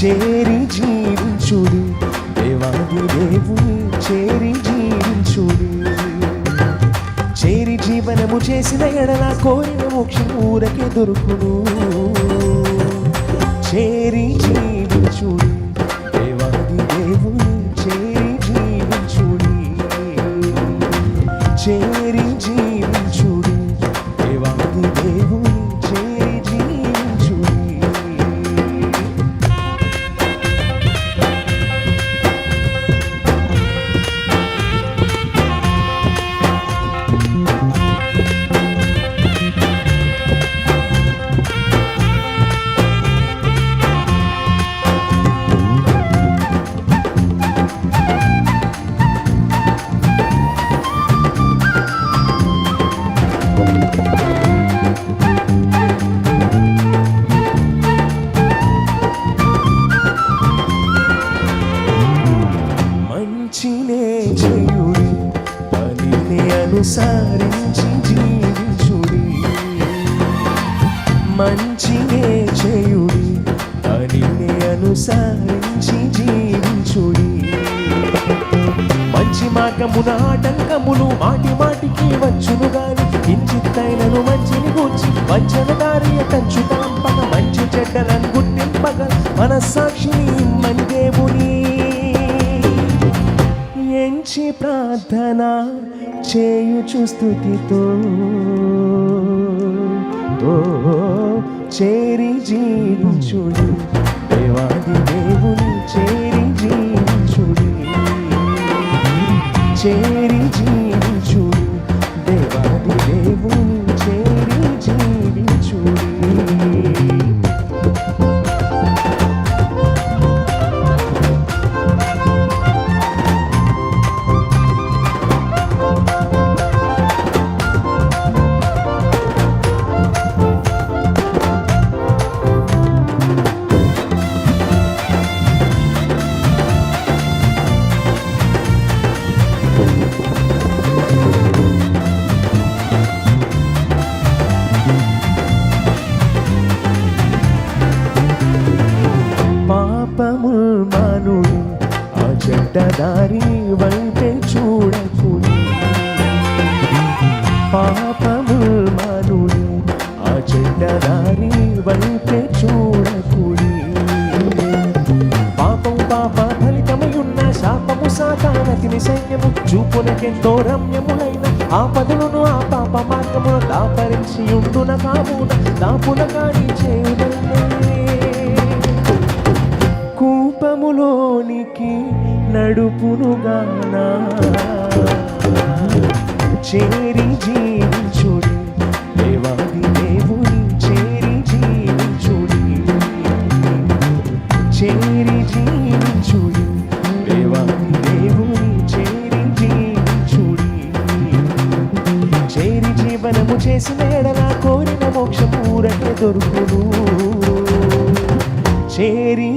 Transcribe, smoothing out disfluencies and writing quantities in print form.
చేరి జీవించుడి, దేవాది దేవుని చేరి జీవించుడి. చేరి జీవనము చేసిన ఎడల కోరిన మోక్షం ఊరకే దొరుకును. చేరి జీవించుడి, దేవాది దేవుని చేరి జీవించుడి. చేరి జీవించుడి, దేవాది దేవుని చేరి జీవించుడి. మంచినే చేయుడి, పనిని అనుసరించి జీవించుడి. మంచినే చేయుడి, పనిని అనుసరించి జీవించుడి. మంచి మార్గమున ఆటంకములు మాటి మాటికి వచ్చును గాని, కించిత్తైనను మంచిని గూర్చి వంచన దారి కంచుతాంపక. మంచి చెడ్డలను గుర్తింపగ మనస్సాక్షిని ఇమ్మని దేవుని ఎంచి ప్రార్థన చేయుచు స్తుతితో చేరి జీవించుడి, దేవాది దేవుని చేరి జీవించుడి. చేరి జీవించుడి, దేవాది దేవుని చేరి జీవించుడి. పాపముల్ మానుడి, ఆ చెడ్డదారి వైపే చూడకుడి. పాపముల్ మానుడి, ఆ చెడ్డదారి వైపే చూడకుడి. పాపం పాప ఫలితమయున్న శాపము సాతానతిని సైన్యము. చూపునకెంతో రమ్యములైన ఆపదలను ఆ పాప మార్గమును దాపరించి ఉండున కావున దాపున కాని చేయుదన్నే. కూపములోనికి నడుపునుగానా, చేరి జీవించుడి, దేవాది దేవుని చేరి జీవించుడి. చేరి జీవించుడి, దేవాది దేవుని చేరి జీవించుడి. చేరి జీవనము చేసిన ఎడల కోరిన మోక్షం ఊరకే దొరుకును. చేరి